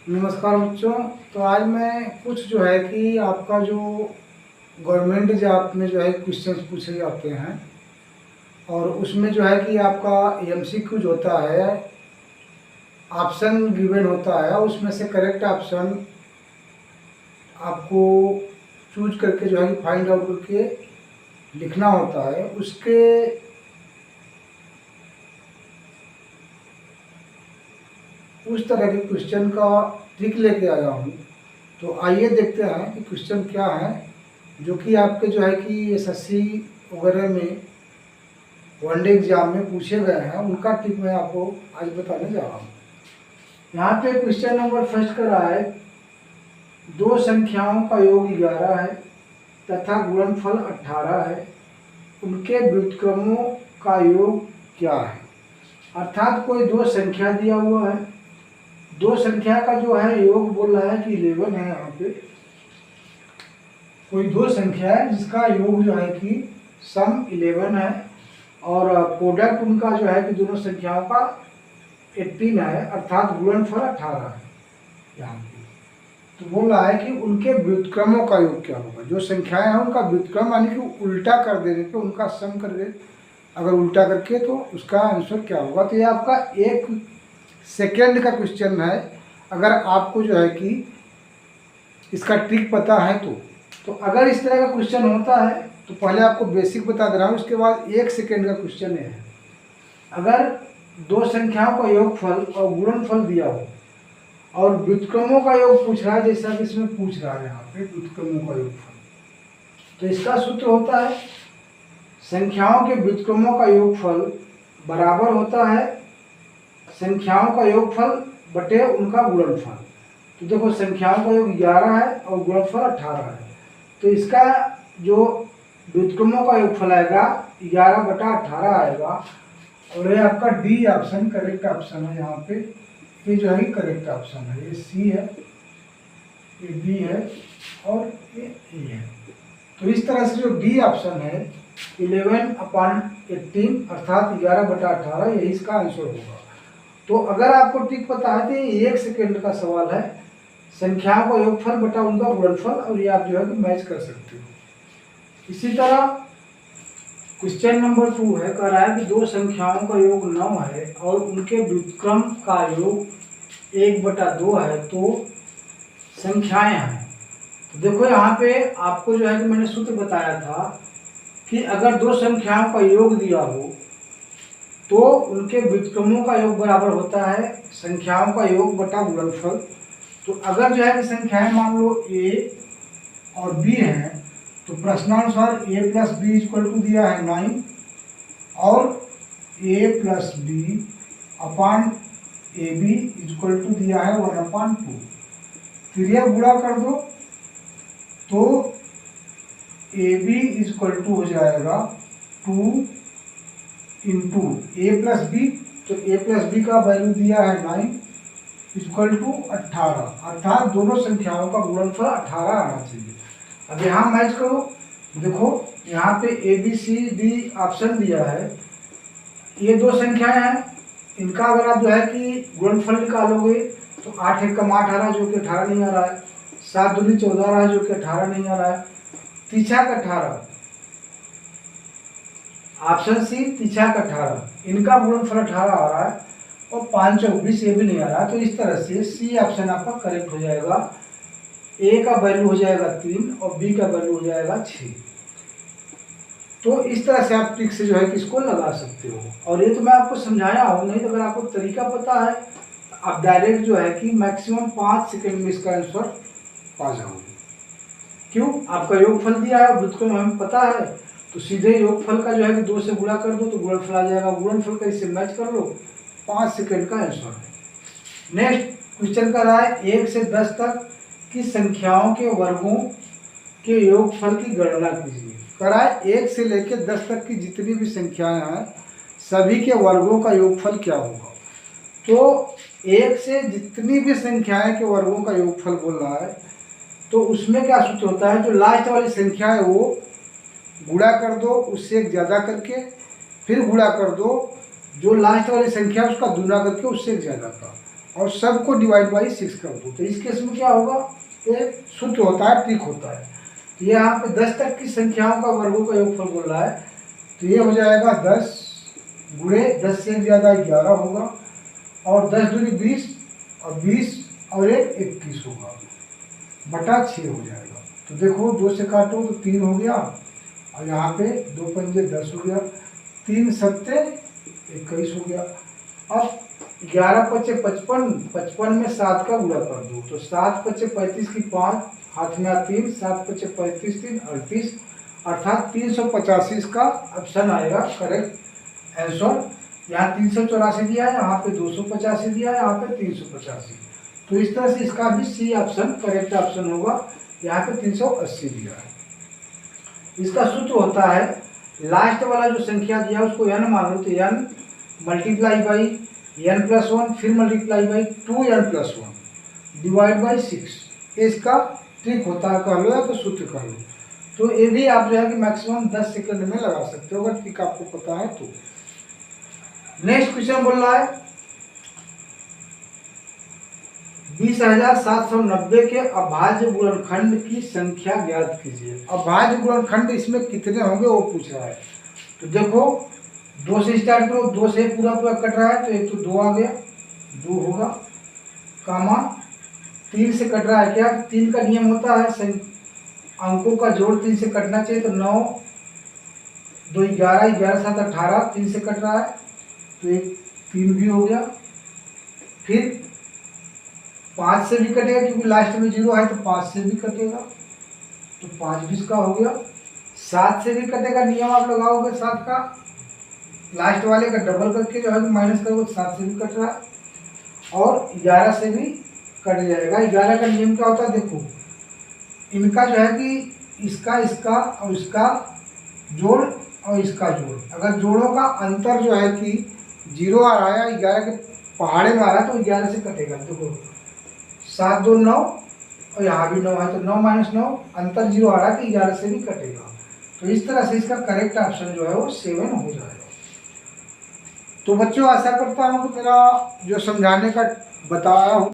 नमस्कार बच्चों। तो आज मैं कुछ जो है कि आपका जो गवर्नमेंट जॉब में जो है क्वेश्चंस पूछे जाते हैं और उसमें जो है कि आपका एमसीक्यू जो होता है, ऑप्शन गिवन होता है, उसमें से करेक्ट ऑप्शन आपको चूज करके जो है कि फाइंड आउट करके लिखना होता है। उसके उस तरह के क्वेश्चन का ट्रिक लेके आया हूँ। तो आइए देखते हैं कि क्वेश्चन क्या है जो कि आपके जो है कि एसएससी वगैरह में वनडे एग्जाम में पूछे गए हैं। उनका ट्रिक मैं आपको आज बताने जा रहा हूँ। यहाँ पे क्वेश्चन नंबर फर्स्ट कर रहा है, दो संख्याओं का योग 11 है तथा गुणनफल 18 है, उनके व्युत्क्रमों का योग क्या है। अर्थात कोई दो संख्या दिया हुआ है, दो संख्या का जो है योग बोल रहा है कि 11 है। यहाँ पे कोई दो संख्या है जिसका योग जो है कि सम 11 है और प्रोडक्ट उनका जो है कि दोनों संख्याओं का 18 है, अर्थात गुणनफल 18 है। यहाँ पे तो बोल रहा है कि उनके व्युत्क्रमों का योग क्या होगा। जो संख्याएं हैं उनका व्युत्क्रम यानी कि उल्टा कर देने पे उनका सम कर दे, अगर उल्टा करके तो उसका आंसर क्या होगा। तो ये आपका 1 सेकेंड का क्वेश्चन है। अगर आपको जो है कि इसका ट्रिक पता है तो अगर इस तरह का क्वेश्चन होता है तो पहले आपको बेसिक बता दे रहा हूँ, उसके बाद 1 सेकेंड का क्वेश्चन है। अगर दो संख्याओं का योगफल और गुणनफल दिया हो और व्युत्क्रमों का योग पूछ रहा है, जैसा कि इसमें पूछ रहा है यहाँ पे व्युत्क्रमों का योगफल, तो इसका सूत्र होता है संख्याओं के व्युत्क्रमों का योगफल बराबर होता है संख्याओं का योगफल बटे उनका गुणनफल। तो देखो संख्याओं का योग 11 है और गुणनफल 18 है, तो इसका जो व्युत्क्रमों का योगफल आएगा 11/18 आएगा। और ये आपका डी ऑप्शन करेक्ट ऑप्शन है। यहाँ पे ये जो है करेक्ट ऑप्शन है। ये सी है, ये बी है और ये ए है। तो इस तरह से जो डी ऑप्शन है 11/18 अर्थात 11/18, यही इसका आंसर होगा। तो अगर आपको ट्रिक पता है तो ये 1 सेकेंड का सवाल है, संख्याओं का योगफल बटा उनका गुणनफल, और ये आप जो है कि मैच कर सकते हो। इसी तरह क्वेश्चन नंबर 2 है, कह रहा है कि दो संख्याओं का योग 9 है और उनके व्युत्क्रम का योग 1/2 है, तो संख्याएं हैं। तो देखो यहाँ पे आपको जो है कि मैंने सूत्र बताया था कि अगर दो संख्याओं का योग दिया हो तो उनके व्युत्क्रमों का योग बराबर होता है संख्याओं का योग बटा गुणनफल। तो अगर जो है कि संख्याएं मान लो a और b हैं, तो प्रश्नानुसार a + b = दिया है 9 और a + b अपान ab = दिया है 1/2। फिर यह गुणा कर दो तो ab = हो जाएगा 2 इंटू a + b। तो a + b का वैल्यू दिया है 9 = 18, अर्थात दोनों संख्याओं का गुणनफल 18 आना चाहिए। अब यहाँ मैच करो, देखो यहाँ पे A B C D option दिया है, ये दो संख्याएं हैं, इनका अगर आप जो है कि गुणनफल निकालोगे तो 8 × 18 जो कि 18 नहीं आ रहा है, 7 दूनी 14 रहा है जो कि 18 नहीं आ रहा है, तीछा का 18, ऑप्शन सी तीछा का 18, इनका गुणनफल 18 आ रहा है और 5 × 24 ये भी नहीं आ रहा। तो इस तरह से सी ऑप्शन आपका करेक्ट हो जाएगा। ए का वैल्यू हो जाएगा 3 और बी का वैल्यू हो जाएगा 6। तो इस तरह से आप ट्रिक से जो है कि इसको लगा सकते हो। और ये तो मैं आपको समझाया हूँ, नहीं तो अगर आपको तरीका पता है आप डायरेक्ट जो है कि मैक्सिमम 5 सेकेंड में इसका आंसर पा जाओगे। क्यों? आपका योगफल दिया है, व्युत्क्रम हमें पता है, तो सीधे योगफल का जो है कि 2 से गुणा कर दो तो गुणनफल आ जाएगा, गुणनफल का इससे मैच कर लो, 5 सेकेंड का आंसर है। नेक्स्ट क्वेश्चन का रहा है 1 से 10 तक की संख्याओं के वर्गों के योगफल की गणना कीजिए। करा है 1 से लेकर 10 तक की जितनी भी संख्याएं हैं सभी के वर्गों का योगफल क्या होगा। तो 1 से जितनी भी संख्याएं के वर्गों का योगफल बोल रहा है, तो उसमें क्या सूत्र होता है, जो लास्ट वाली संख्या है वो गुणा कर दो उससे एक ज़्यादा करके, फिर गुणा कर दो जो लास्ट वाली संख्या उसका दूना करके उससे एक ज़्यादा का। और सबको डिवाइड बाई 6 कर दो। तो इस केस में क्या होगा, ये सूत्र होता है, ट्रिक होता है। तो ये यहाँ पे 10 तक की संख्याओं का वर्गों का योगफल बोल रहा है, तो ये हो जाएगा 10 गुणे 10 से ज़्यादा 11 होगा, और 10 दूनी 20, और 20 और 1 21 होगा, बटा 6 हो जाएगा। तो देखो 2 से काटो तो 3 हो गया, और यहाँ पे 2 पंजे 10 हो गया, 3 सत्ते 21 हो गया। अब 11 पचे 55, 55 में 7 का गुणा कर दो, तो 7 पचे 35 की 5, हाथ में 3, 7 पचे 35 3 38, अर्थात 385 इसका ऑप्शन आएगा करेक्ट आंसर। यहाँ 384 दिया है, यहाँ पे 285 दिया है, यहाँ पे 385। तो इस तरह से इसका भी सी ऑप्शन करेक्ट ऑप्शन होगा। यहाँ पे 380 दिया है। इसका सूत्र होता है, लास्ट वाला जो संख्या दिया उसको n मान लो, तो n मल्टीप्लाई बाई n+1, फिर multiply by 2n+1 divide by 6। इसका ट्रिक होता है, कह लो या तो सूत्र कह लो। तो ये भी आप जो है कि मैक्सिमम 10 सेकंड में लगा सकते हो, अगर ट्रिक आपको पता है तो। नेक्स्ट क्वेश्चन बोल रहा है 20,790 के अभाज्य गुणनखंड की संख्या ज्ञात कीजिए। अभाज्य गुणनखंड इसमें कितने होंगे वो पूछ रहा है। तो देखो 2 से स्टार्ट करो, 2 से पूरा पूरा कट रहा है तो एक तो 2 आ गया, 2 होगा, कामा 3 से कट रहा है, क्या 3 का नियम होता है अंकों का जोड़ 3 से कटना चाहिए, तो 9 2 11, 11 7 18, 3 से कट रहा है तो एक 3 भी हो गया। फिर 5 से भी कटेगा क्योंकि लास्ट में 0 है, तो 5 से भी कटेगा, तो 5 भी इसका हो गया। 7 से भी कटेगा, नियम आप लगाओगे 7 का, लास्ट वाले का डबल करके जो है माइनस करोगे तो 7 से भी कट रहा है, और 11 से भी कट जाएगा। 11 का नियम क्या होता है, देखो इनका जो है कि इसका और इसका जोड़ और इसका जोड़, अगर जोड़ों का अंतर जो है कि 0 आ रहा है, 11 के पहाड़े में आ रहा है, तो 11 से कटेगा। देखो 7 2 9, और यहाँ भी 9 है, तो 9 - 9 अंतर 0 आ रहा है, तो 11 से भी कटेगा। तो इस तरह से इसका करेक्ट ऑप्शन जो है वो 7 हो जाएगा। तो बच्चों आशा करता हूँ कि मेरा जो समझाने का बताया हूँ